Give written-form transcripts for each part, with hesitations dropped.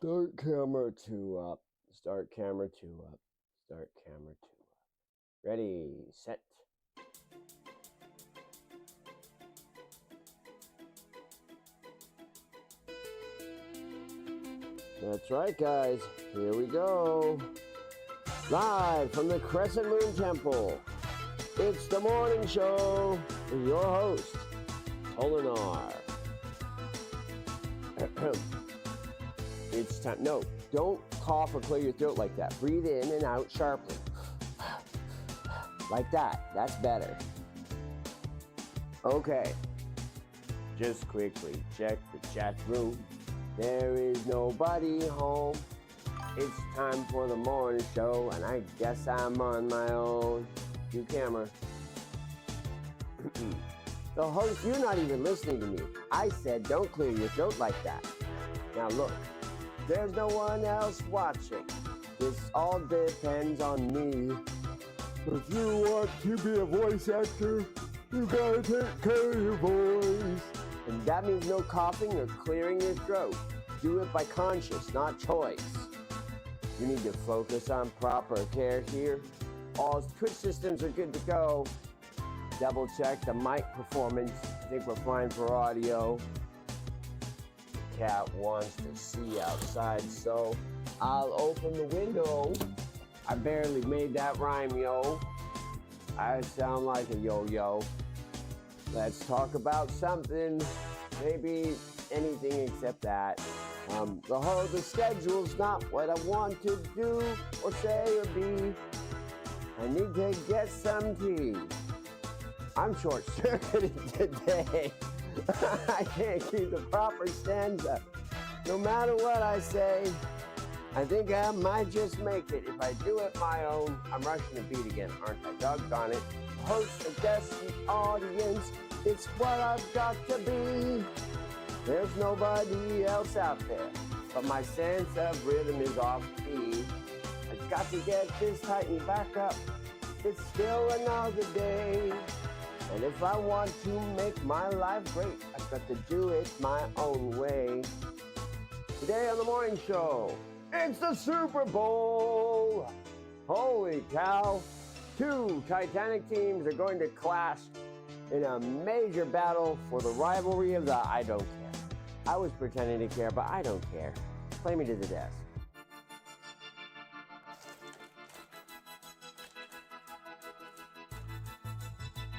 Start camera two up. Start camera two up. Start camera two up. Ready, set. That's right, guys. Here we go. Live from the Crescent Moon Temple. It's the morning show with your host, Tolinar. It's time. No, don't cough or clear your throat like that. Breathe in and out sharply. Like that. That's better. Okay. Just quickly check the chat room. There is nobody home. It's time for the morning show, and I guess I'm on my own. Cue camera. The host, you're not even listening to me. I said don't clear your throat like that. Now look, there's no one else watching. This all depends on me. If you want to be a voice actor, you gotta take care of your voice. And that means no coughing or clearing your throat. Do it by conscious, not choice. You need to focus on proper care here. All Twitch systems are good to go. Double check the mic performance. I think we're fine for audio. Cat wants to see outside, so I'll open the window. I barely made that rhyme, yo. I sound like a yo-yo. Let's talk about something, maybe anything except that. The schedule's not what I want to do or say or be. I need to get some tea. I'm short-circuited today. I can't keep the proper stanza. No matter what I say, I think I might just make it. If I do it my own, I'm rushing the beat again, aren't I? Doggone it. Host, address the audience. It's what I've got to be. There's nobody else out there, but my sense of rhythm is off key. I've got to get this tightened back up. It's still another day. And if I want to make my life great, I've got to do it my own way. Today on the morning show, it's the Super Bowl. Holy cow. Two Titanic teams are going to clash in a major battle for the rivalry of the I don't care. I was pretending to care, but I don't care. Play me to the desk.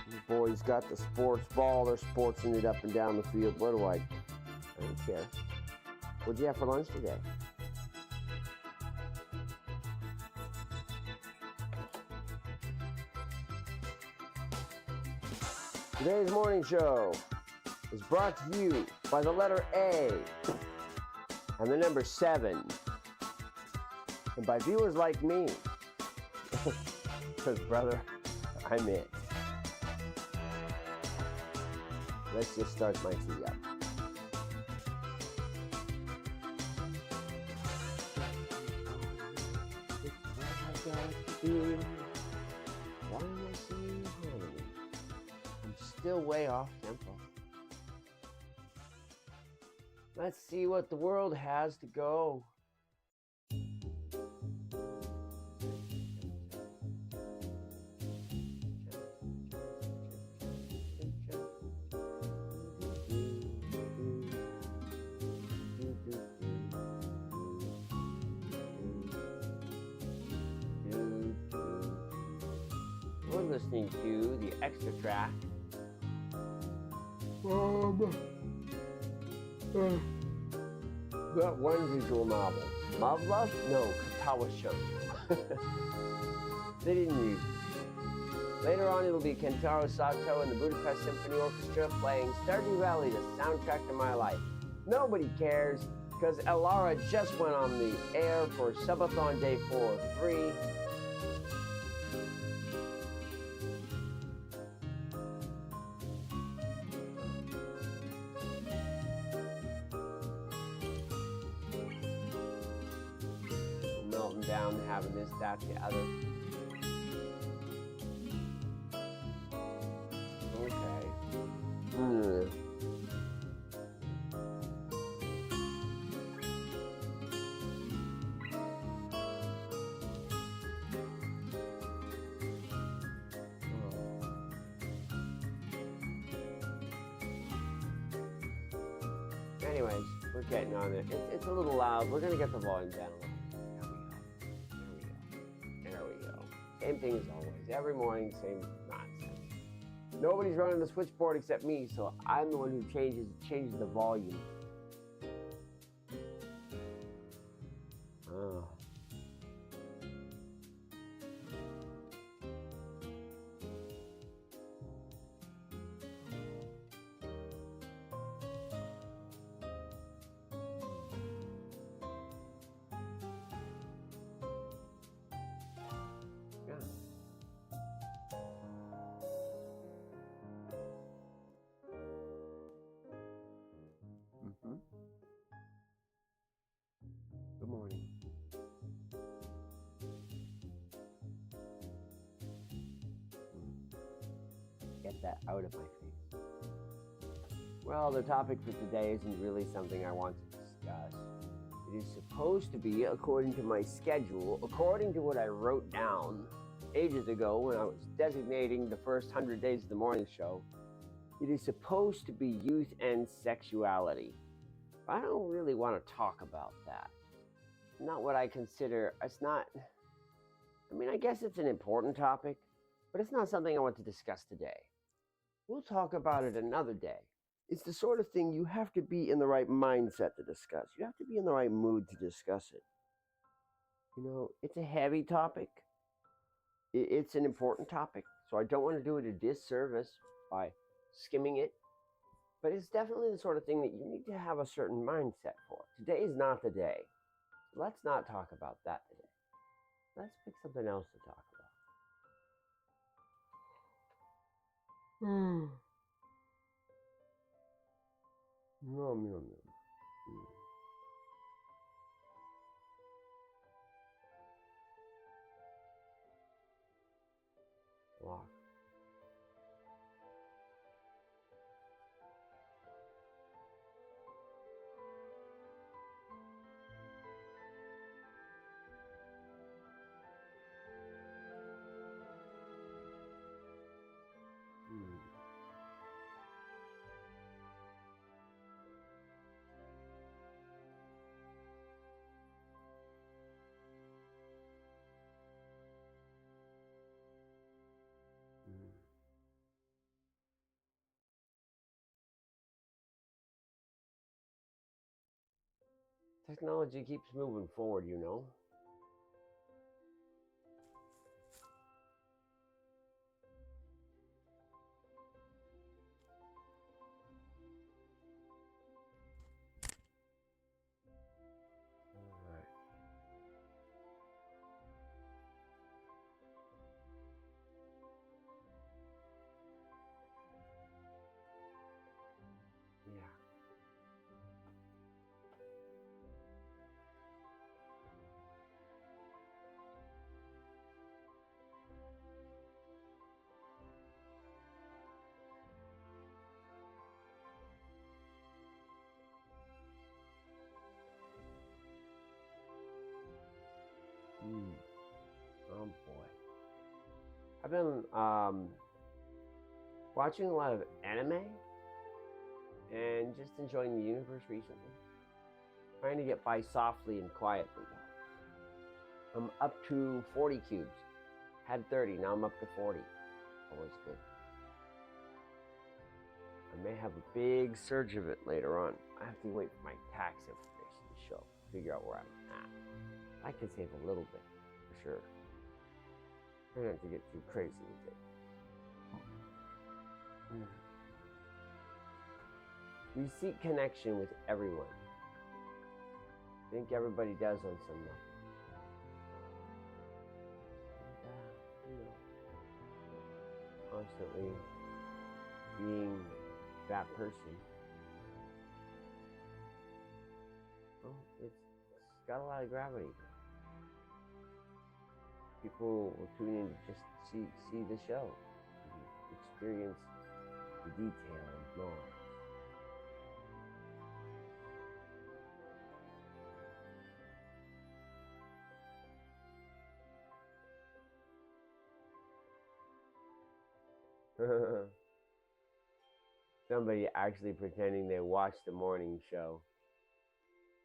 The boys got the sports ball. They're sportsing it up and down the field. What do I don't care. What'd you have for lunch today? Today's morning show is brought to you by the letter A and the number 7, and by viewers like me, because brother, I'm it. Let's just start my tea up. It's what I got to do. Why am I singing harmony? I'm still way off tempo. Let's see what the world has to go. We're listening to the extra track. That one visual novel. Mavla? No, Katawa Show. They didn't use it. Later on, it'll be Kentaro Sato and the Budapest Symphony Orchestra playing Stardew Valley, the soundtrack to my life. Nobody cares, because Elara just went on the air for Subathon Day 4-3. Melting down, having this, that, the other. Okay. Anyways, we're getting on it. It's a little loud. We're gonna get the volume down a little. There we go. Same thing as always. Every morning, same nonsense. Nobody's running the switchboard except me, so I'm the one who changes the volume. Oh. Yeah. Mm-hmm. Good morning. Get that out of my face. Well, the topic for today isn't really something I want to discuss. It is supposed to be, according to my schedule, according to what I wrote down ages ago when I was designating the first 100 days of the morning show. It is supposed to be youth and sexuality. I don't really want to talk about that. Not what I consider, it's not, I mean, I guess it's an important topic, but it's not something I want to discuss today. We'll talk about it another day. It's the sort of thing you have to be in the right mindset to discuss. You have to be in the right mood to discuss it. You know, it's a heavy topic. It's an important topic, so I don't want to do it a disservice by skimming it. But it's definitely the sort of thing that you need to have a certain mindset for. Today is not the day. Let's not talk about that today. Let's pick something else to talk about. Nom, nom, nom. Walk. Technology keeps moving forward, you know. All right. Yeah. Oh boy. I've been watching a lot of anime and just enjoying the universe recently. Trying to get by softly and quietly. I'm up to 40 cubes. Had 30, now I'm up to 40. Always good. I may have a big surge of it later on. I have to wait for my tax information to show, figure out where I'm at. I can save a little bit, for sure. Try not to get too crazy with it. We seek connection with everyone. I think everybody does on some level. Constantly being that person. Well, it's got a lot of gravity. People will tune in to just see the show, experience the detail and noise. Somebody actually pretending they watched the morning show.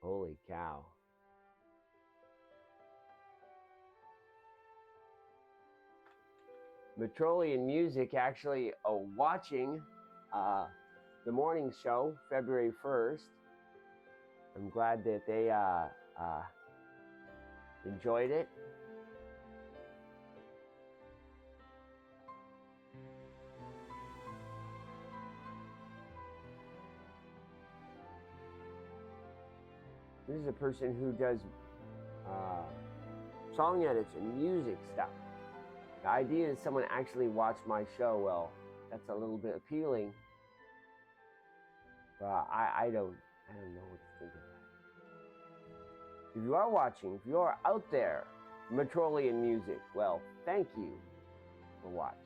Holy cow. Metrolian Music actually watching the morning show February 1st. I'm glad that they enjoyed it. This is a person who does song edits and music stuff. The idea is someone actually watched my show. Well, that's a little bit appealing. But I don't know what to think of that. If you are watching, if you are out there, Metrolian Music, well, thank you for watching.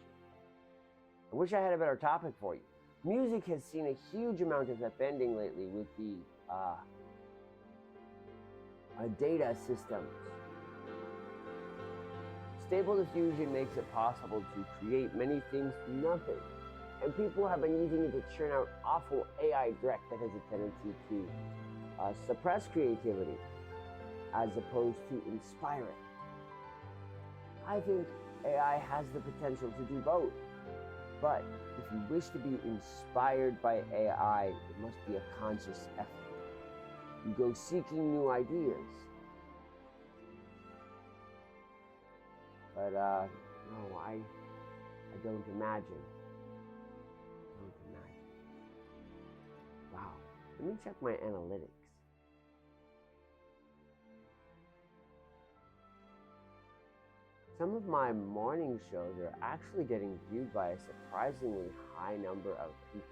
I wish I had a better topic for you. Music has seen a huge amount of upending lately with the data systems. Stable Diffusion makes it possible to create many things from nothing. And people have been using it to churn out awful AI dreck that has a tendency to suppress creativity as opposed to inspire it. I think AI has the potential to do both. But if you wish to be inspired by AI, it must be a conscious effort. You go seeking new ideas. But no, I don't imagine. Wow. Let me check my analytics. Some of my morning shows are actually getting viewed by a surprisingly high number of people.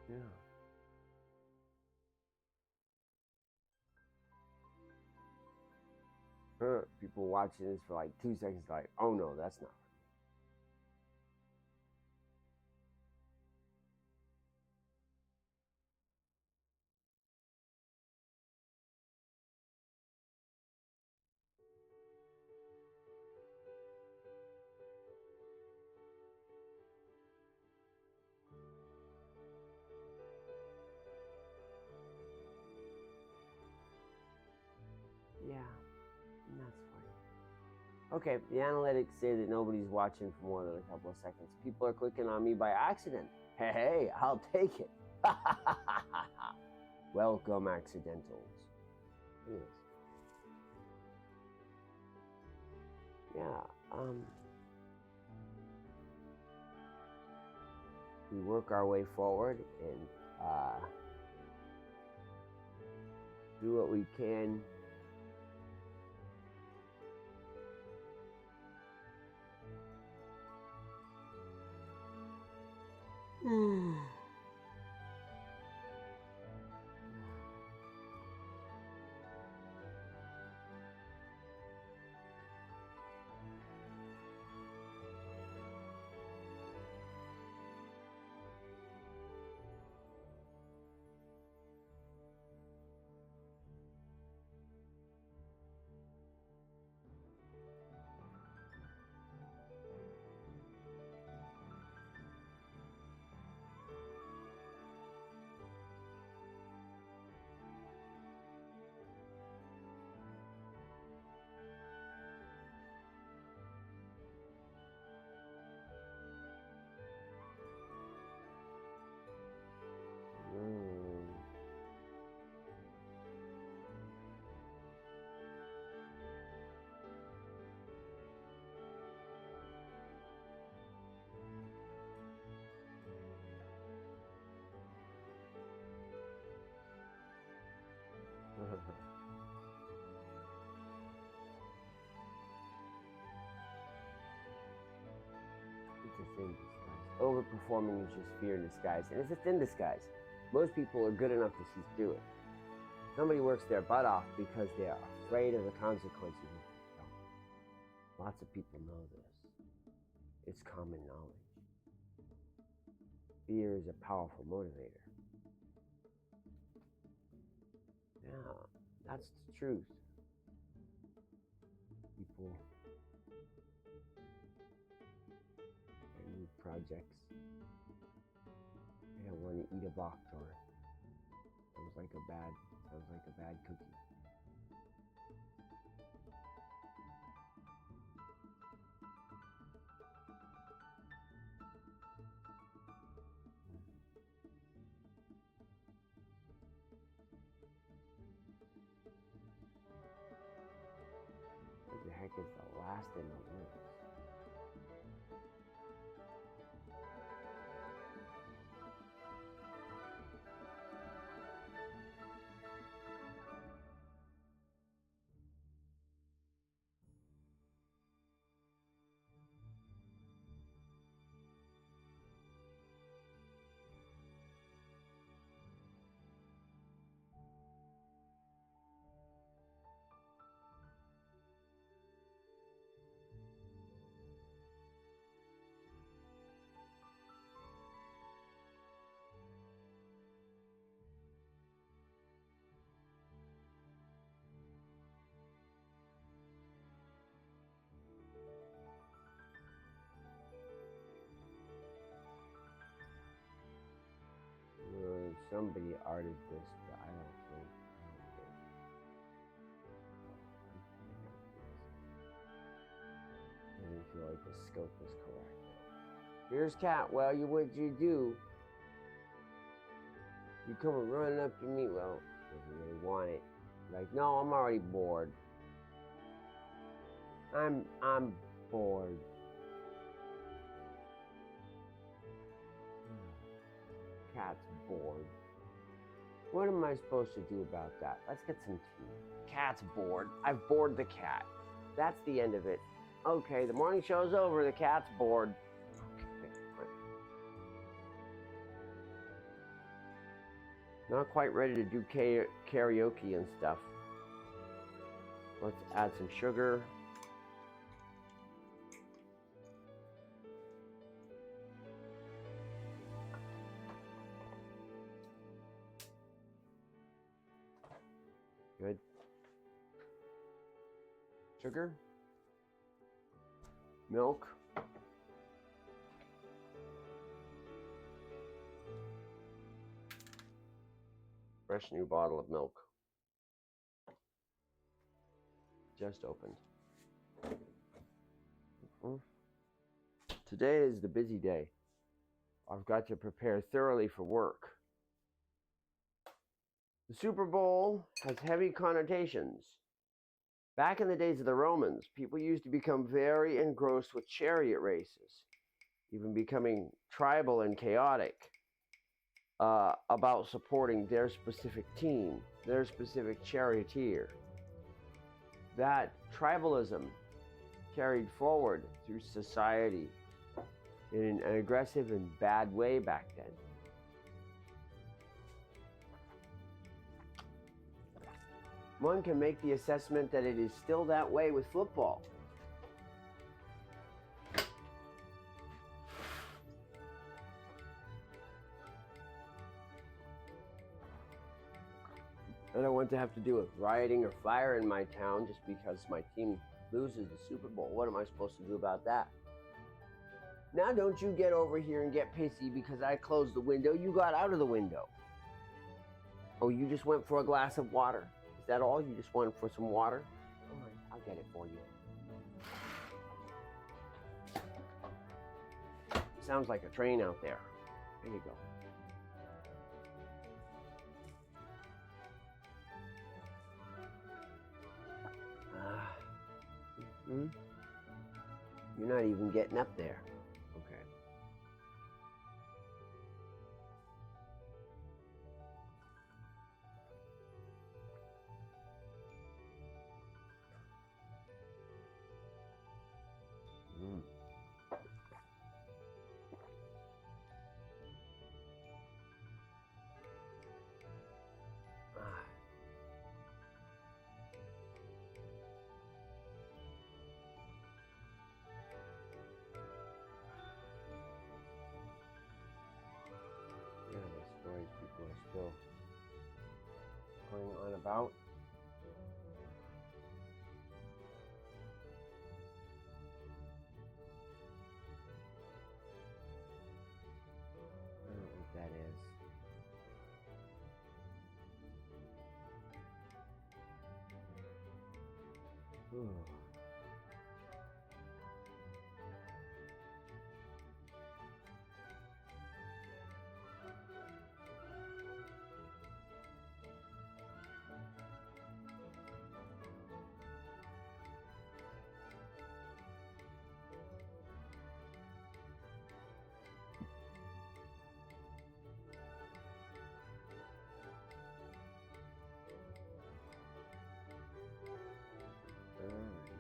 Yeah. People watching this for like 2 seconds, like, oh no, that's not. Yeah, that's funny. Okay, the analytics say that nobody's watching for more than a couple of seconds. People are clicking on me by accident. Hey, I'll take it. Welcome, accidentals. Anyways. Yeah, we work our way forward and do what we can. It's a thin disguise. Overperforming is just fear in disguise, and it's a thin disguise. Most people are good enough to see through it. Somebody works their butt off because they are afraid of the consequences. Lots of people know this. It's common knowledge. Fear is a powerful motivator. Yeah, that's the truth. People projects. I don't want to eat a box or sounds like a bad cookie. What the heck is the last in the woods? Somebody arted this, but I don't think. I didn't feel like the scope was correct. Here's Cat. Well, what'd you do? You come running up to me. Well, doesn't really want it. Like, no, I'm already bored. I'm bored. Cat's bored. What am I supposed to do about that? Let's get some tea. Cat's bored. I've bored the cat. That's the end of it. Okay, the morning show's over. The cat's bored. Okay. Not quite ready to do karaoke and stuff. Let's add some sugar. Good. Sugar. Milk. Fresh new bottle of milk. Just opened. Today is the busy day. I've got to prepare thoroughly for work. The Super Bowl has heavy connotations. Back in the days of the Romans, people used to become very engrossed with chariot races, even becoming tribal and chaotic about supporting their specific team, their specific charioteer. That tribalism carried forward through society in an aggressive and bad way back then. One can make the assessment that it is still that way with football. I don't want to have to deal with rioting or fire in my town just because my team loses the Super Bowl. What am I supposed to do about that? Now don't you get over here and get pissy because I closed the window. You got out of the window. Oh, you just went for a glass of water. Is that all? You just went for some water? All right, I'll get it for you. Sounds like a train out there. There you go. You're not even getting up there. Okay. People are still going on about.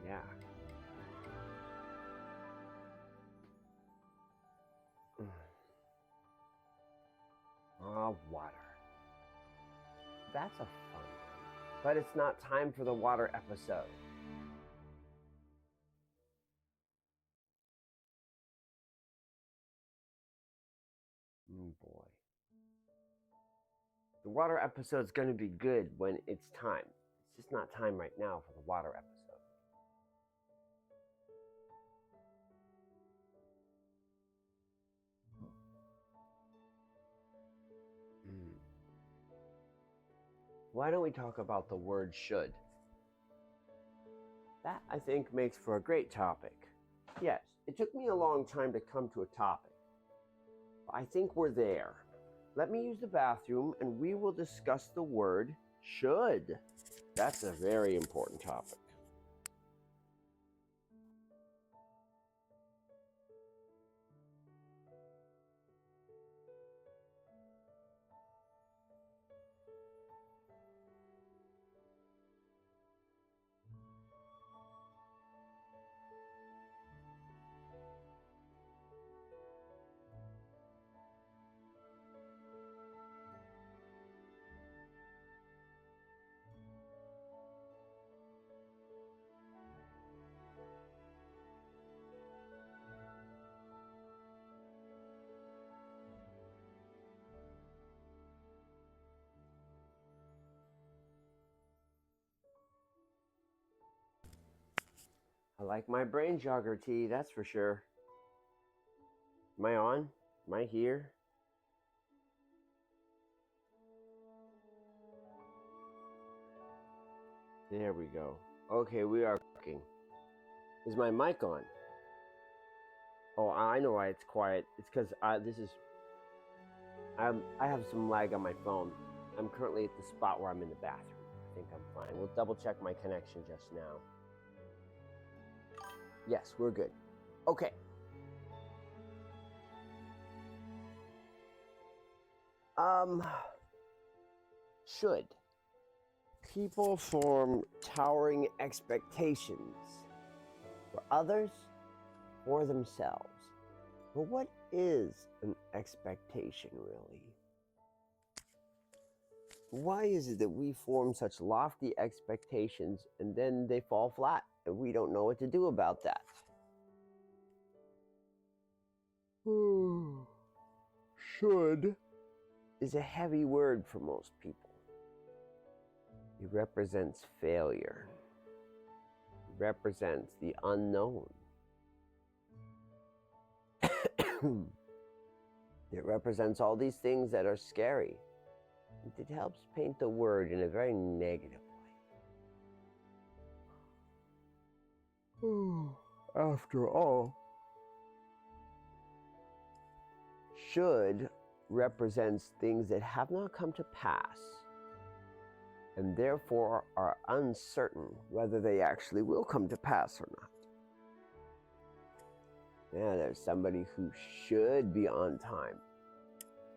Yeah. Water. That's a fun one. But it's not time for the water episode. Boy. The water episode's going to be good when it's time. It's just not time right now for the water episode. Why don't we talk about the word should? That, I think, makes for a great topic. Yes, it took me a long time to come to a topic. I think we're there. Let me use the bathroom and we will discuss the word should. That's a very important topic. I like my brain jogger tea, that's for sure. Am I on? Am I here? There we go. Okay, we are cooking. Is my mic on? Oh, I know why it's quiet. It's because I have some lag on my phone. I'm currently at the spot where I'm in the bathroom. I think I'm fine. We'll double check my connection just now. Yes, we're good. Okay. Should. People form towering expectations for others, for themselves. But what is an expectation, really? Why is it that we form such lofty expectations and then they fall flat and we don't know what to do about that? Should is a heavy word for most people. It represents failure. It represents the unknown. It represents all these things that are scary. It helps paint the word in a very negative way. After all, should represents things that have not come to pass and therefore are uncertain whether they actually will come to pass or not. Yeah, there's somebody who should be on time.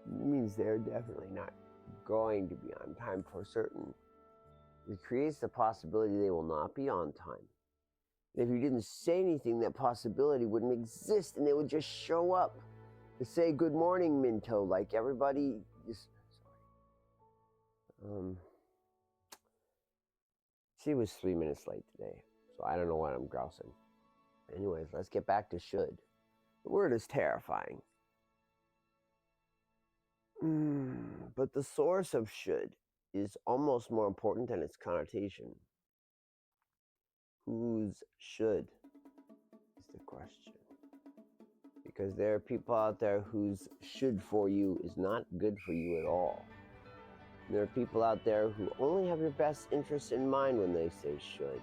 It means they're definitely not going to be on time for certain. It creates the possibility they will not be on time. And if you didn't say anything, that possibility wouldn't exist and they would just show up to say good morning, Minto, like everybody is. Sorry. She was 3 minutes late today, so I don't know why I'm grousing. Anyways, let's get back to should. The word is terrifying. But the source of should is almost more important than its connotation. Whose should is the question. Because there are people out there whose should for you is not good for you at all. And there are people out there who only have your best interests in mind when they say should.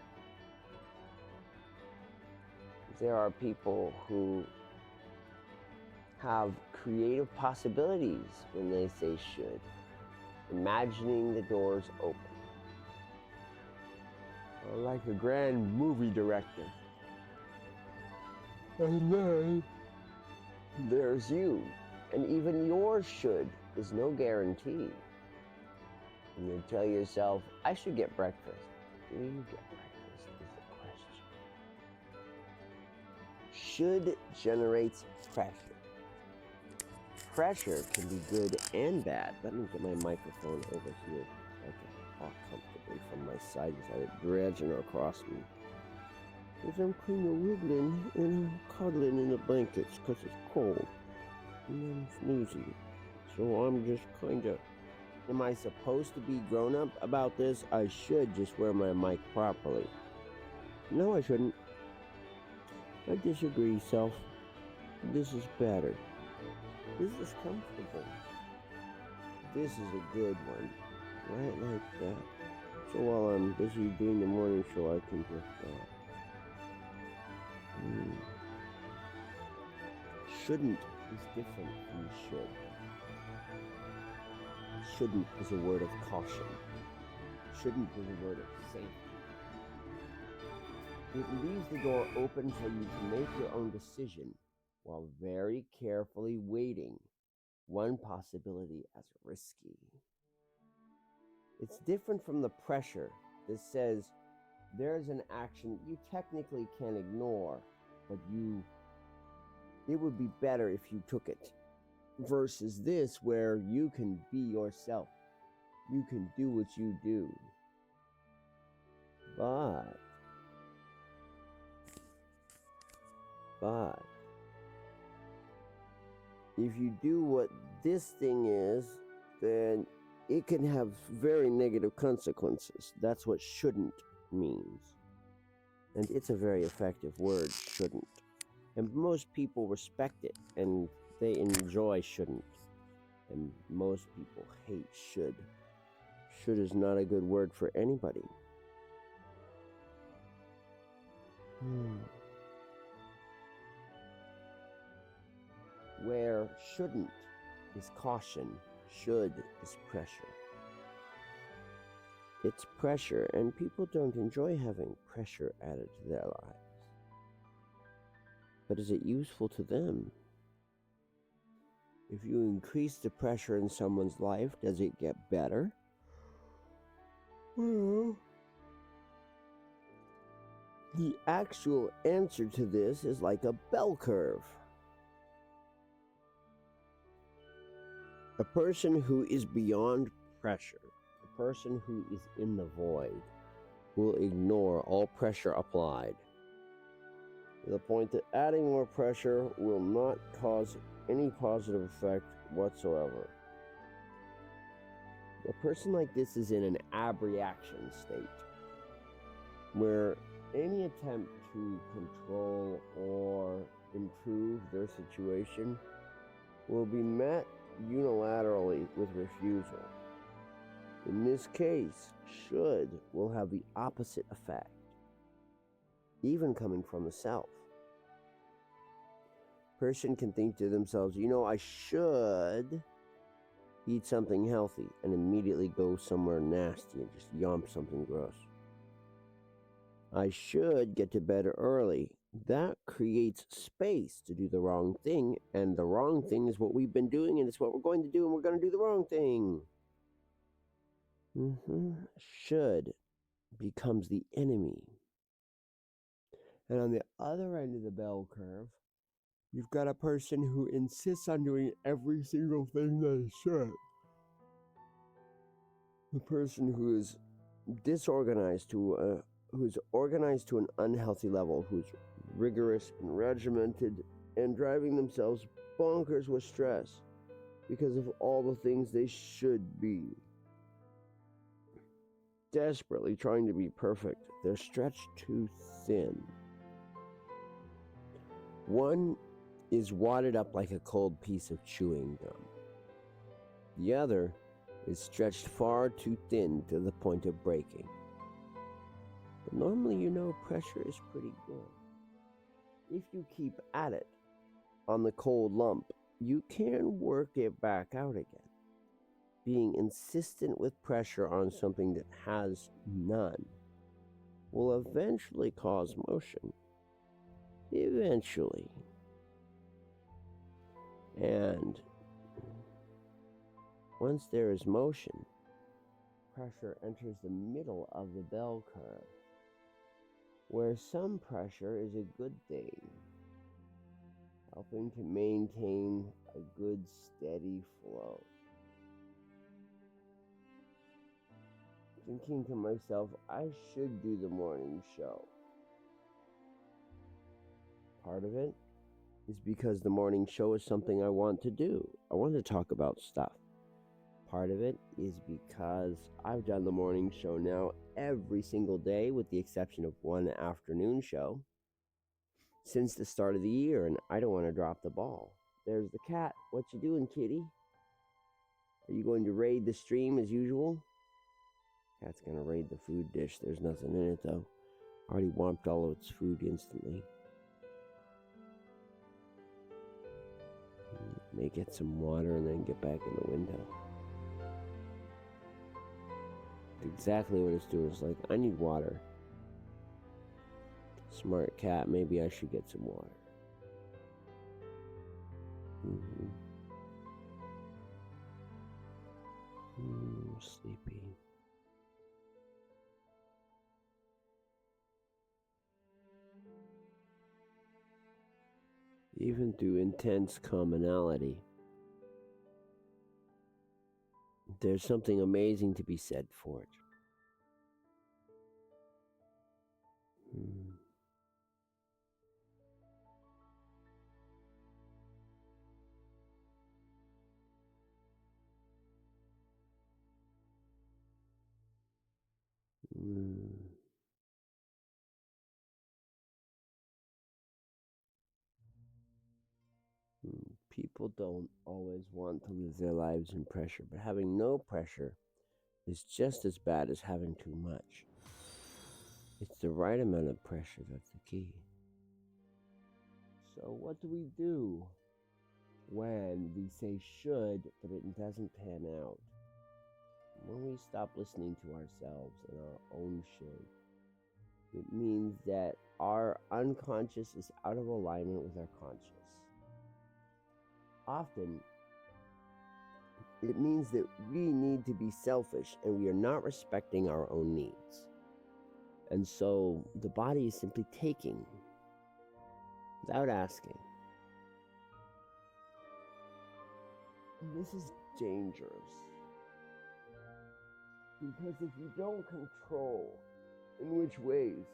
There are people who have creative possibilities when they say should, imagining the doors open. Or like a grand movie director. And then there's you, and even your should is no guarantee. And you tell yourself, I should get breakfast. Do you get breakfast is the question. Should generates pressure. Pressure can be good and bad. Let me get my microphone over here so I can talk comfortably from my side without it dredging across me. Because I'm kind of wiggling and I'm cuddling in the blankets because it's cold. And I'm snoozing. So I'm just kind of... Am I supposed to be grown up about this? I should just wear my mic properly. No, I shouldn't. I disagree, self. This is better. This is comfortable. This is a good one. Right like that. So while I'm busy doing the morning show, I can just... Shouldn't is different from should. Shouldn't is a word of caution. Shouldn't is a word of safety. It leaves the door open for you to make your own decision while very carefully weighting one possibility as risky. It's different from the pressure that says there's an action you technically can ignore, but it would be better if you took it. Versus this, where you can be yourself. You can do what you do. But if you do what this thing is, then it can have very negative consequences. That's what shouldn't means. And it's a very effective word, shouldn't. And most people respect it, and they enjoy shouldn't. And most people hate should. Should is not a good word for anybody. Where shouldn't is caution, should is pressure. It's pressure, and people don't enjoy having pressure added to their lives. But is it useful to them? If you increase the pressure in someone's life, does it get better? Well, the actual answer to this is like a bell curve. A person who is beyond pressure, a person who is in the void, will ignore all pressure applied, to the point that adding more pressure will not cause any positive effect whatsoever. A person like this is in an abreaction state, where any attempt to control or improve their situation will be met unilaterally with refusal. In this case, should will have the opposite effect, even coming from the self. Person can think to themselves, I should eat something healthy, and immediately go somewhere nasty and just yump something gross. I should get to bed early. That creates space to do the wrong thing, and the wrong thing is what we've been doing, and it's what we're going to do, and we're going to do the wrong thing. Should becomes the enemy. And on the other end of the bell curve, you've got a person who insists on doing every single thing they should. The person who is disorganized who's organized to an unhealthy level, who's rigorous and regimented, and driving themselves bonkers with stress because of all the things they should be. Desperately trying to be perfect, they're stretched too thin. One is wadded up like a cold piece of chewing gum. The other is stretched far too thin to the point of breaking. But normally, pressure is pretty good. If you keep at it on the cold lump, you can work it back out again. Being insistent with pressure on something that has none will eventually cause motion. Eventually. And once there is motion, pressure enters the middle of the bell curve, where some pressure is a good thing, helping to maintain a good steady flow. Thinking to myself, I should do the morning show. Part of it is because the morning show is something I want to do. I want to talk about stuff. Part of it is because I've done the morning show now every single day, with the exception of one afternoon show, since the start of the year, and I don't want to drop the ball. There's the cat. What you doing, kitty? Are you going to raid the stream as usual? Cat's gonna raid the food dish. There's nothing in it, though. Already whomped all of its food instantly. May get some water and then get back in the window. Exactly what it's doing. It's like, I need water. Smart cat, maybe I should get some water. Sleepy. Even through intense commonality, there's something amazing to be said for it. People don't always want to live their lives in pressure, but having no pressure is just as bad as having too much. It's the right amount of pressure that's the key. So what do we do when we say should, but it doesn't pan out? When we stop listening to ourselves and our own should, it means that our unconscious is out of alignment with our conscious. Often, it means that we need to be selfish and we are not respecting our own needs. And so the body is simply taking without asking. And this is dangerous. Because if you don't control in which ways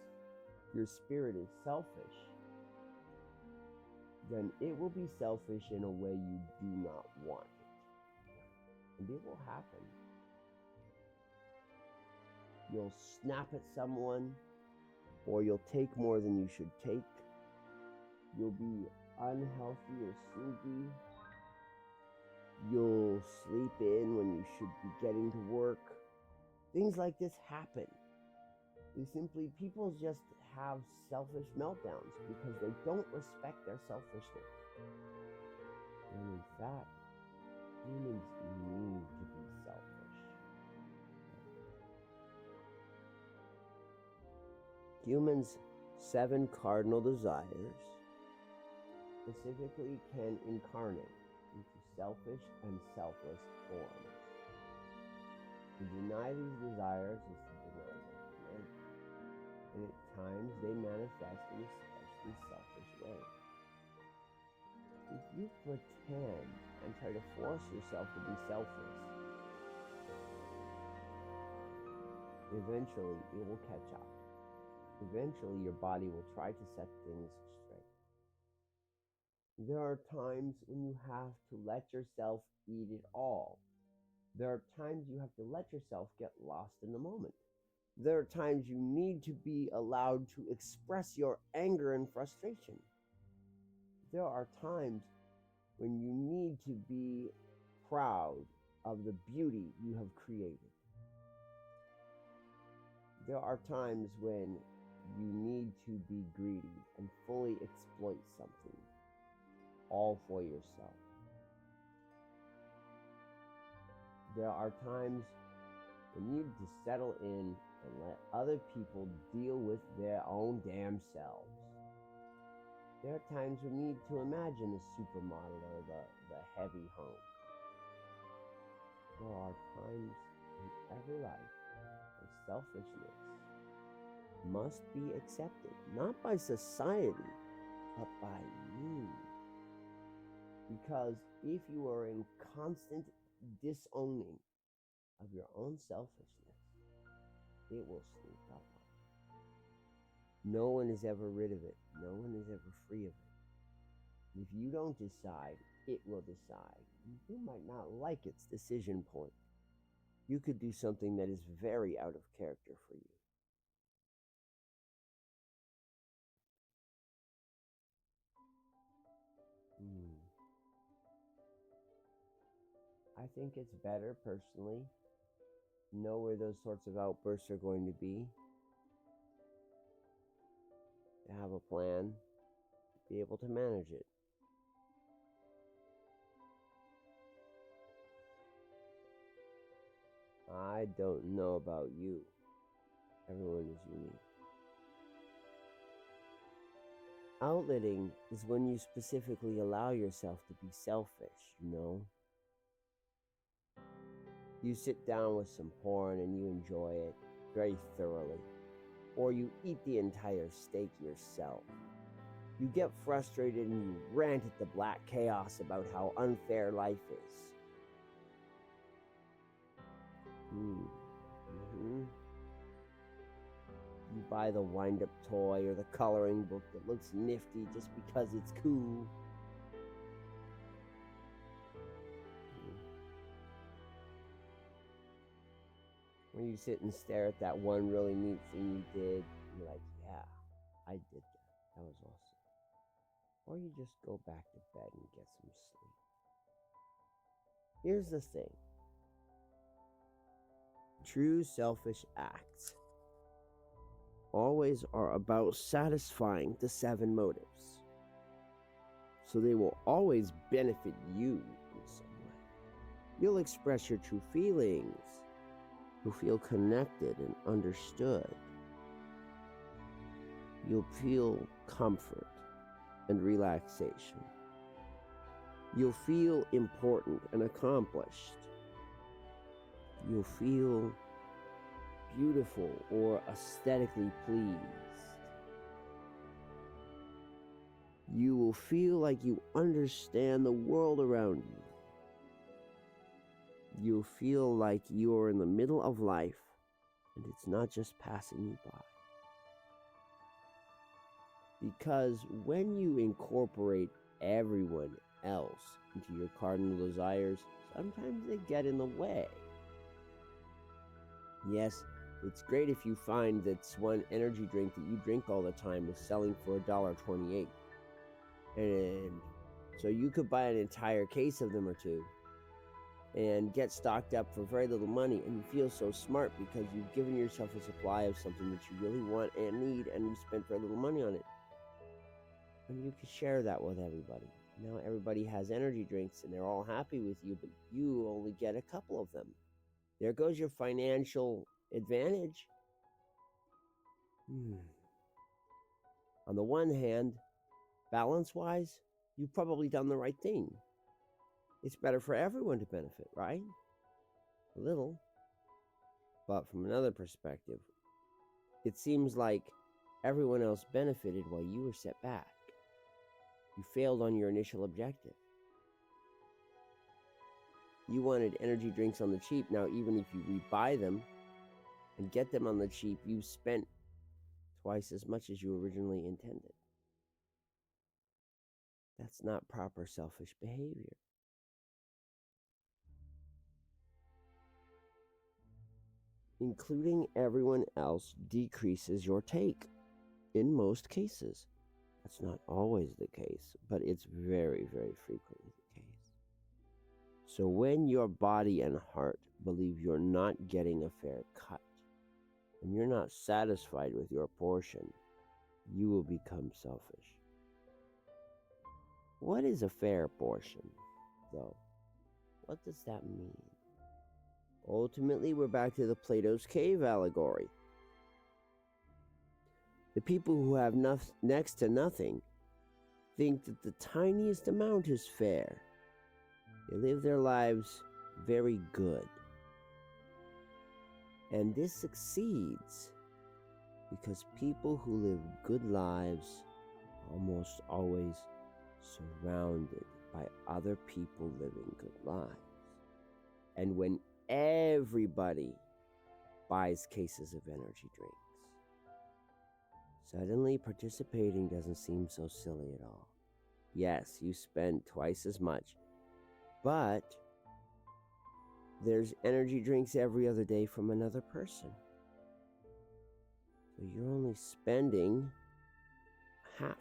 your spirit is selfish, then it will be selfish in a way you do not want it. And it will happen. You'll snap at someone, or you'll take more than you should take. You'll be unhealthy or sleepy. You'll sleep in when you should be getting to work. Things like this happen. People just have selfish meltdowns because they don't respect their selfishness. And in fact, humans need to be selfish. Humans' 7 cardinal desires specifically can incarnate into selfish and selfless forms. To deny these desires is to deny their command. And at times they manifest in a especially selfish way. If you pretend and try to force yourself to be selfless, eventually it will catch up. Eventually your body will try to set things straight. There are times when you have to let yourself eat it all. There are times you have to let yourself get lost in the moment. There are times you need to be allowed to express your anger and frustration. There are times when you need to be proud of the beauty you have created. There are times when you need to be greedy and fully exploit something, all for yourself. There are times when you need to settle in and let other people deal with their own damn selves. There are times when you need to imagine the supermodel or the heavy home. There are times in every life where selfishness must be accepted, not by society, but by you. Because if you are in constant disowning of your own selfishness, it will sneak up on you. No one is ever rid of it. No one is ever free of it. If you don't decide, it will decide. You might not like its decision point. You could do something that is very out of character for you. I think it's better, personally, know where those sorts of outbursts are going to be, to have a plan, be able to manage it. I don't know about you. Everyone is unique. Outletting is when you specifically allow yourself to be selfish, you know? You sit down with some porn and you enjoy it very thoroughly. Or you eat the entire steak yourself. You get frustrated and you rant at the black chaos about how unfair life is. You buy the wind-up toy or the coloring book that looks nifty just because it's cool. When you sit and stare at that one really neat thing you did, you're like, yeah, I did that. That was awesome. Or you just go back to bed and get some sleep. Here's the thing. True selfish acts always are about satisfying the 7 motives. So they will always benefit you in some way. You'll express your true feelings. You'll feel connected and understood. You'll feel comfort and relaxation. You'll feel important and accomplished. You'll feel beautiful or aesthetically pleased. You will feel like you understand the world around you. You'll feel like you are in the middle of life and it's not just passing you by. Because when you incorporate everyone else into your cardinal desires, sometimes they get in the way. Yes, it's great if you find that one energy drink that you drink all the time is selling for $1.28. And so you could buy an entire case of them or two and get stocked up for very little money, and you feel so smart because you've given yourself a supply of something that you really want and need, and you spent very little money on it. And you can share that with everybody. Now everybody has energy drinks and they're all happy with you, but you only get a couple of them. There goes your financial advantage. On the one hand, balance-wise, you've probably done the right thing. It's better for everyone to benefit, right? A little. But from another perspective, it seems like everyone else benefited while you were set back. You failed on your initial objective. You wanted energy drinks on the cheap. Now, even if you rebuy them and get them on the cheap, you spent twice as much as you originally intended. That's not proper selfish behavior. Including everyone else decreases your take in most cases. That's not always the case, but it's very, very frequently the case. So when your body and heart believe you're not getting a fair cut, and you're not satisfied with your portion, you will become selfish. What is a fair portion, though? What does that mean? Ultimately, we're back to the Plato's cave allegory. The people who have next to nothing think that the tiniest amount is fair. They live their lives very good. And this succeeds because people who live good lives are almost always surrounded by other people living good lives. And when everybody buys cases of energy drinks, suddenly participating doesn't seem so silly at all. Yes, you spend twice as much, but there's energy drinks every other day from another person. So you're only spending half.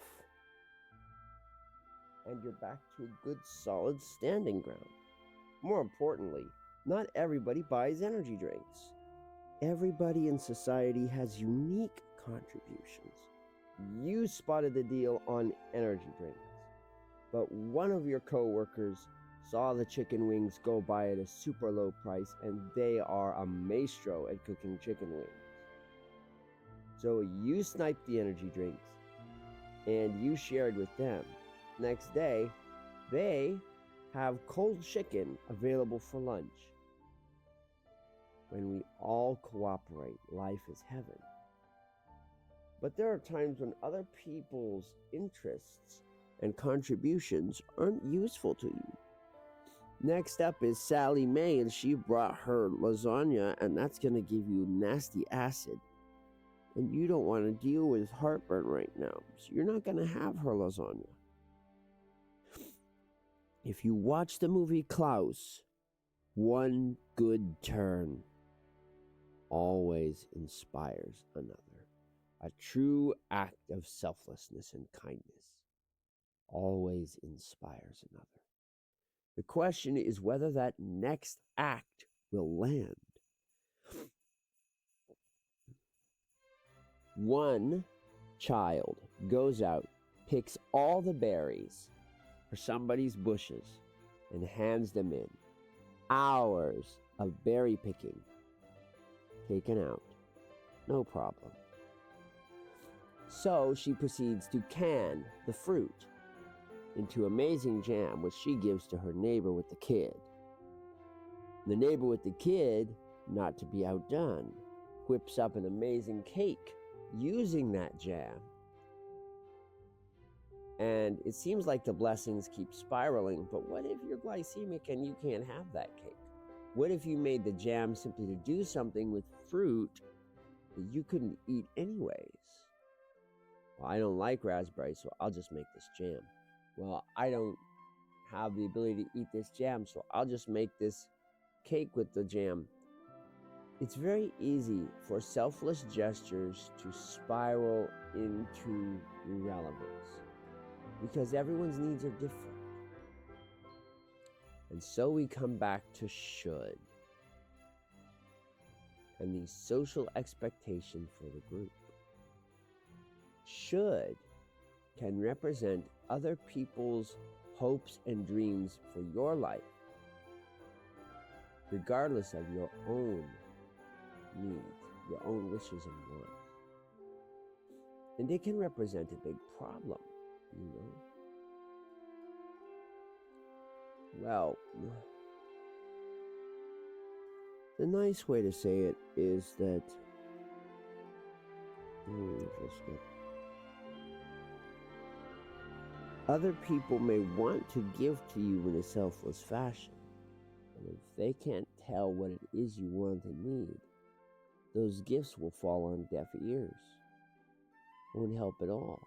And you're back to a good solid standing ground. More importantly, not everybody buys energy drinks. Everybody in society has unique contributions. You spotted the deal on energy drinks, but one of your coworkers saw the chicken wings go by at a super low price, and they are a maestro at cooking chicken wings. So you sniped the energy drinks, and you shared with them. Next day, they have cold chicken available for lunch. When we all cooperate, life is heaven. But there are times when other people's interests and contributions aren't useful to you. Next up is Sally Mae, and she brought her lasagna, and that's going to give you nasty acid. And you don't want to deal with heartburn right now, so you're not going to have her lasagna. If you watch the movie Klaus, one good turn always inspires another. A true act of selflessness and kindness always inspires another. The question is whether that next act will land. One child goes out, picks all the berries for somebody's bushes, and hands them in. Hours of berry picking taken out. No problem. So she proceeds to can the fruit into amazing jam, which she gives to her neighbor with the kid. The neighbor with the kid, not to be outdone, whips up an amazing cake using that jam. And it seems like the blessings keep spiraling, but what if you're glycemic and you can't have that cake? What if you made the jam simply to do something with fruit that you couldn't eat anyways? Well, I don't like raspberries, so I'll just make this jam. Well, I don't have the ability to eat this jam, so I'll just make this cake with the jam. It's very easy for selfless gestures to spiral into irrelevance because everyone's needs are different. And so we come back to should and the social expectation for the group. Should can represent other people's hopes and dreams for your life, regardless of your own needs, your own wishes and wants. And it can represent a big problem, you know. Well, the nice way to say it is that other people may want to give to you in a selfless fashion. And if they can't tell what it is you want and need, those gifts will fall on deaf ears. Won't help at all.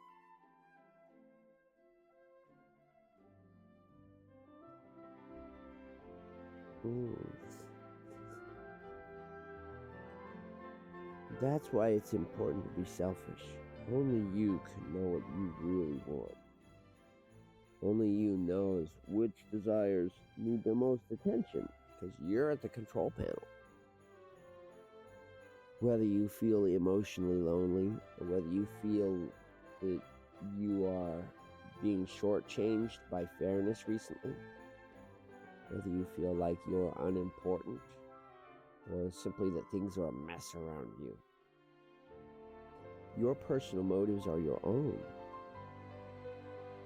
That's why it's important to be selfish. Only you can know what you really want. Only you knows which desires need the most attention, because you're at the control panel. Whether you feel emotionally lonely, or whether you feel that you are being shortchanged by fairness recently, whether you feel like you're unimportant, or simply that things are a mess around you, your personal motives are your own,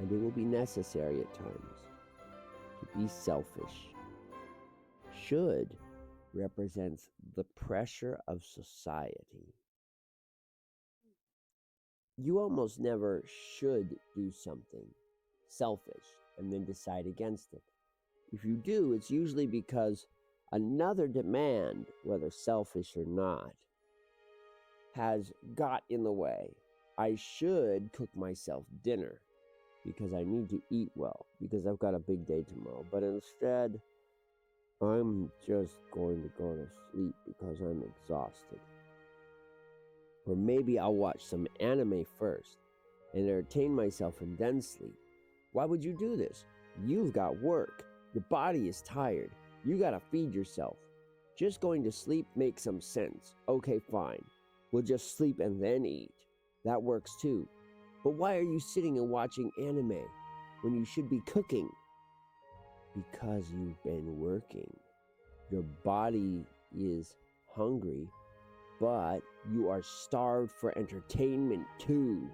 and it will be necessary at times to be selfish. Should represents the pressure of society. You almost never should do something selfish and then decide against it. If you do, it's usually because another demand, whether selfish or not, has got in the way. I should cook myself dinner because I need to eat well, because I've got a big day tomorrow. But instead, I'm just going to go to sleep because I'm exhausted. Or maybe I'll watch some anime first and entertain myself and then sleep. Why would you do this? You've got work. Your body is tired. You gotta feed yourself. Just going to sleep makes some sense. Okay, fine. We'll just sleep and then eat. That works too. But why are you sitting and watching anime when you should be cooking? Because you've been working. Your body is hungry, but you are starved for entertainment too.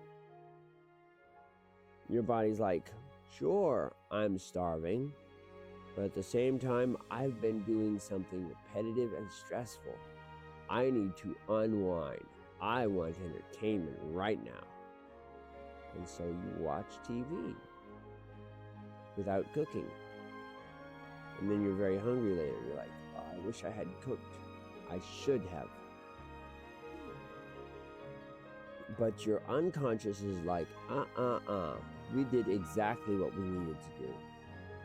Your body's like, sure, I'm starving, but at the same time, I've been doing something repetitive and stressful. I need to unwind. I want entertainment right now. And so you watch TV without cooking. And then you're very hungry later. You're like, oh, I wish I had cooked. I should have. But your unconscious is like, we did exactly what we needed to do.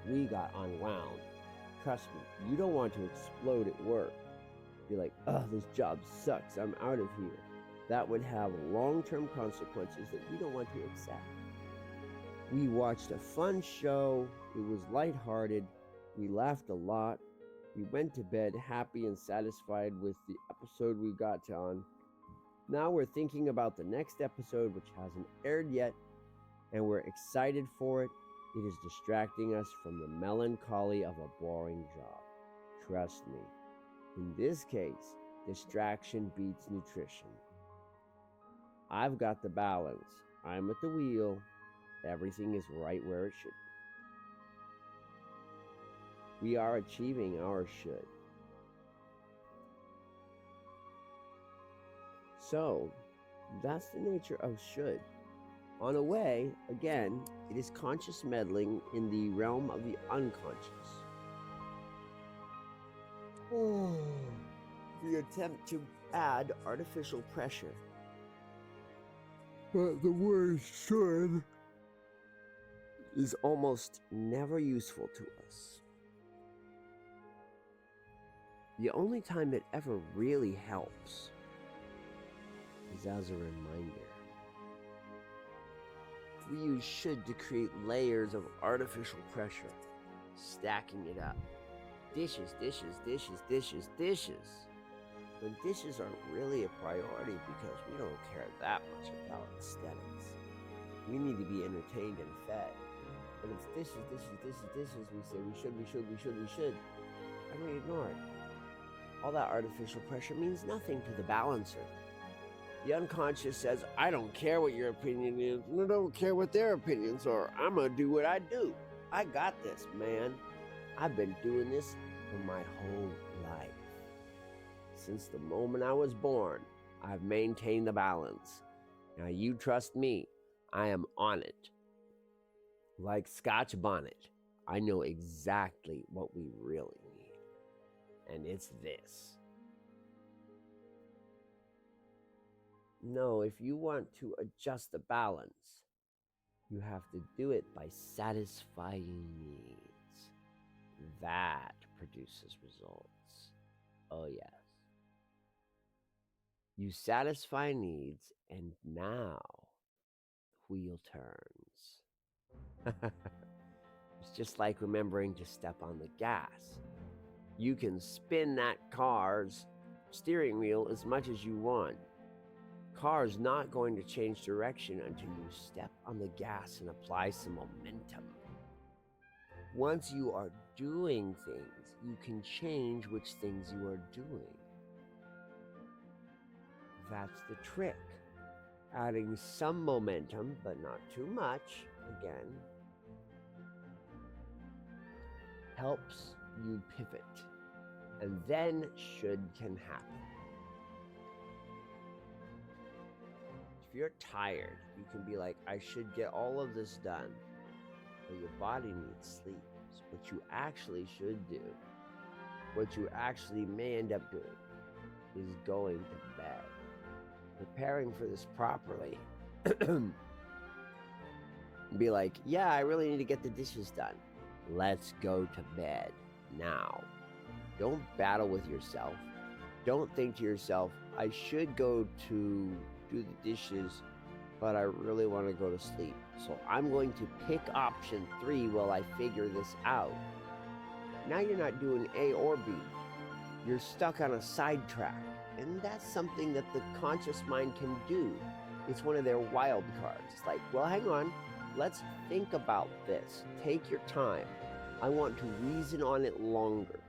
We got unwound. Trust me, you don't want to explode at work. Be like, oh, this job sucks. I'm out of here. That would have long-term consequences that we don't want to accept. We watched a fun show. It was lighthearted. We laughed a lot. We went to bed happy and satisfied with the episode we got on. Now we're thinking about the next episode, which hasn't aired yet, and we're excited for it. It is distracting us from the melancholy of a boring job. Trust me. In this case, distraction beats nutrition. I've got the balance. I'm at the wheel. Everything is right where it should be. We are achieving our should. So, that's the nature of should. On a way, again, it is conscious meddling in the realm of the unconscious. The attempt to add artificial pressure. But the word should is almost never useful to us. The only time it ever really helps is as a reminder. We use should to create layers of artificial pressure, stacking it up. Dishes, dishes, dishes, dishes, dishes. When dishes aren't really a priority because we don't care that much about aesthetics. We need to be entertained and fed. But it's dishes, dishes, dishes, dishes, we say we should. And we ignore it. All that artificial pressure means nothing to the balancer. The unconscious says, I don't care what your opinion is, and I don't care what their opinions are. I'm gonna do what I do. I got this, man. I've been doing this for my whole life. Since the moment I was born, I've maintained the balance. Now you trust me, I am on it. Like Scotch bonnet, I know exactly what we really need. And it's this. No, if you want to adjust the balance, you have to do it by satisfying needs. That produces results. Oh, yes. You satisfy needs, and now the wheel turns. It's just like remembering to step on the gas. You can spin that car's steering wheel as much as you want. Car's not going to change direction until you step on the gas and apply some momentum. Once you are doing things, you can change which things you are doing. That's the trick. Adding some momentum, but not too much, again, helps you pivot. And then should can happen. If you're tired, you can be like, I should get all of this done. But your body needs sleep. So what you actually should do, what you actually may end up doing, is going to bed. Preparing for this properly. Be like, yeah, I really need to get the dishes done. Let's go to bed now. Don't battle with yourself. Don't think to yourself, I should go to do the dishes, but I really want to go to sleep. So I'm going to pick option 3 while I figure this out. Now you're not doing A or B. You're stuck on a sidetrack. And that's something that the conscious mind can do. It's one of their wild cards. It's like, well, hang on. Let's think about this. Take your time. I want to reason on it longer.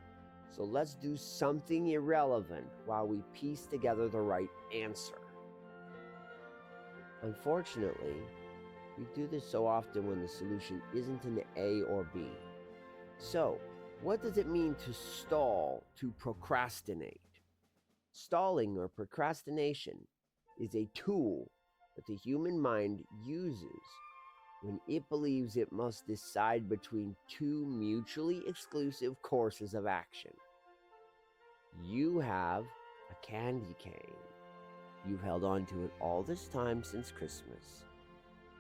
So let's do something irrelevant while we piece together the right answer. Unfortunately, we do this so often when the solution isn't an A or B. So, what does it mean to stall, to procrastinate? Stalling or procrastination is a tool that the human mind uses when it believes it must decide between two mutually exclusive courses of action. You have a candy cane. You've held on to it all this time since Christmas,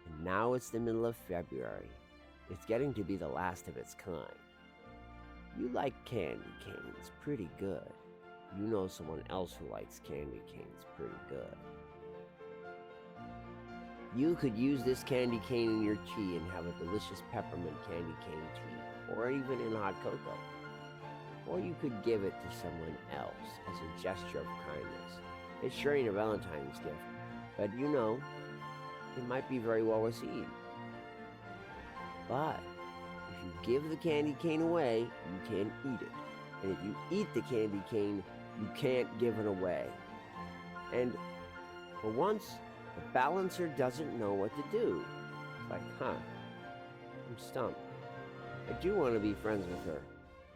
and now it's the middle of February. It's getting to be the last of its kind. You like candy canes pretty good. You know someone else who likes candy canes pretty good. You could use this candy cane in your tea and have a delicious peppermint candy cane tea, or even in hot cocoa. Or you could give it to someone else as a gesture of kindness. It sure ain't a Valentine's gift, but you know, it might be very well received. But if you give the candy cane away, you can't eat it. And if you eat the candy cane, you can't give it away. And for once, the balancer doesn't know what to do. It's like, I'm stumped. I do want to be friends with her,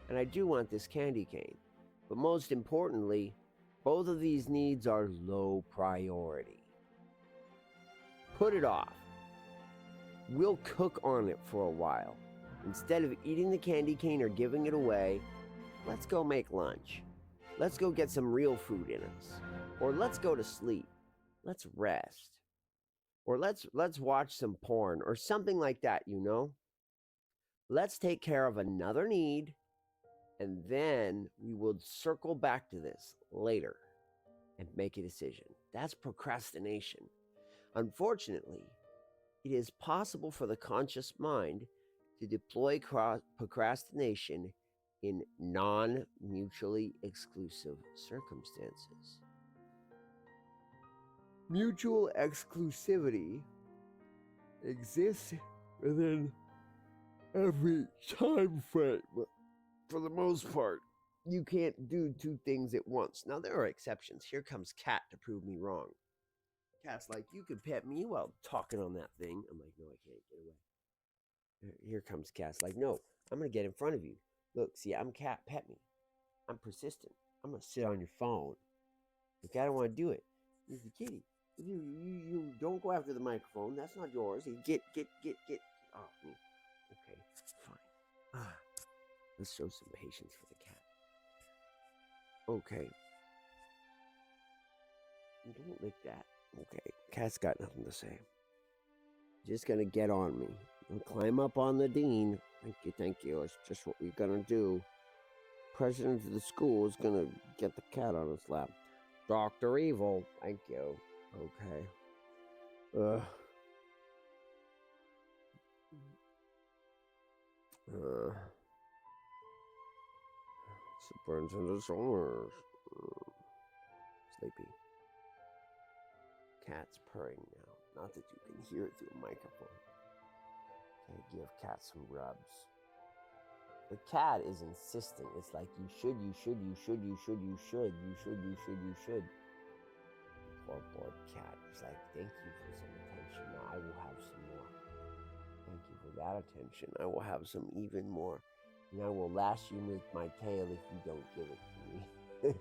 and I do want this candy cane. But most importantly, both of these needs are low priority. Put it off. We'll cook on it for a while. Instead of eating the candy cane or giving it away, let's go make lunch. Let's go get some real food in us. Or let's go to sleep. Let's rest. Or let's watch some porn or something like that, you know? Let's take care of another need, and then we will circle back to this later and make a decision. That's procrastination. Unfortunately, it is possible for the conscious mind to deploy procrastination in non-mutually exclusive circumstances. Mutual exclusivity exists within every time frame. For the most part, you can't do two things at once. Now, there are exceptions. Here comes Cat to prove me wrong. Cat's like, you can pet me while talking on that thing. I'm like, no, I can't get away. Here comes Cat's like, no, I'm going to get in front of you. Look, see, I'm Cat, pet me. I'm persistent. I'm going to sit on your phone. Look, I don't want to do it. He's the kitty. You don't go after the microphone. That's not yours. Get off me. Okay, fine. Let's show some patience for the cat. Okay. Don't lick that. Okay, cat's got nothing to say. Just gonna get on me and climb up on the dean. Thank you. It's just what we're gonna do. President of the school is gonna get the cat on his lap. Dr. Evil, thank you. Okay. It burns into summers. cat's purring now. Not that you can hear it through a microphone. Okay, give cat some rubs. The cat is insisting. It's like, you should. Poor bored cat. It's like, thank you for some attention. Now I will have some more. Thank you for that attention. I will have some even more. And I will lash you with my tail if you don't give it to me.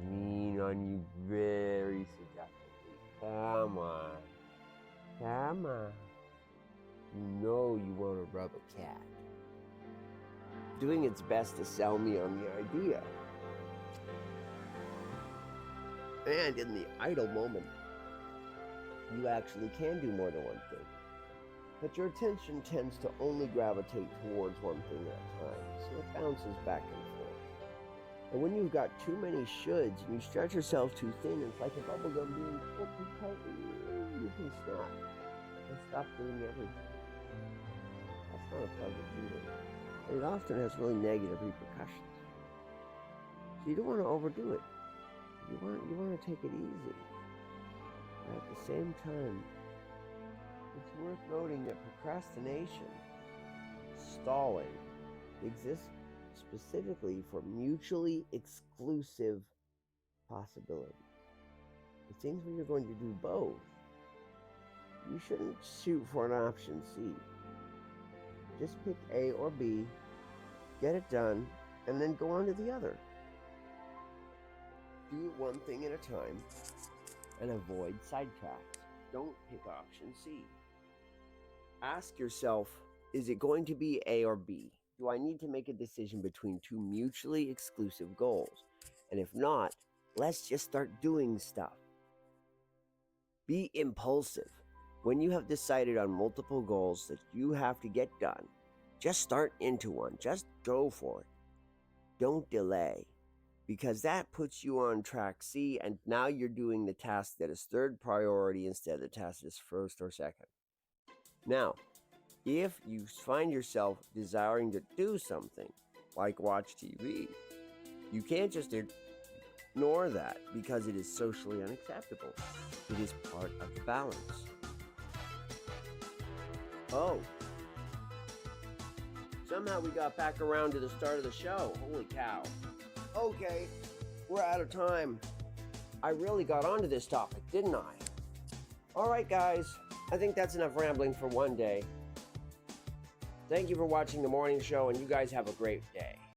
Lean on you very seductively. Come on. Come on. You know you want to rub a cat. Doing its best to sell me on the idea. And in the idle moment, you actually can do more than one thing. But your attention tends to only gravitate towards one thing at a time, so it bounces back and forth. And when you've got too many shoulds and you stretch yourself too thin, it's like a bubblegum being pulled too tightly. You can snap and stop doing everything. That's not a pleasant feeling. And it often has really negative repercussions. So you don't want to overdo it. You want to take it easy. But at the same time, it's worth noting that procrastination, stalling, exists specifically for mutually exclusive possibilities. The things when you're going to do both, you shouldn't shoot for an option C. Just pick A or B, get it done, and then go on to the other. Do one thing at a time and avoid sidetracks. Don't pick option C. Ask yourself, is it going to be A or B? Do I need to make a decision between two mutually exclusive goals? And if not, let's just start doing stuff. Be impulsive. When you have decided on multiple goals that you have to get done, just start into one. Just go for it. Don't delay, because that puts you on track C, and now you're doing the task that is third priority instead of the task that is first or second. Now, if you find yourself desiring to do something, like watch TV, you can't just ignore that because it is socially unacceptable. It is part of the balance. Oh. Somehow we got back around to the start of the show. Holy cow. Okay, we're out of time. I really got onto this topic, didn't I? All right, guys. I think that's enough rambling for one day. Thank you for watching the morning show, and you guys have a great day.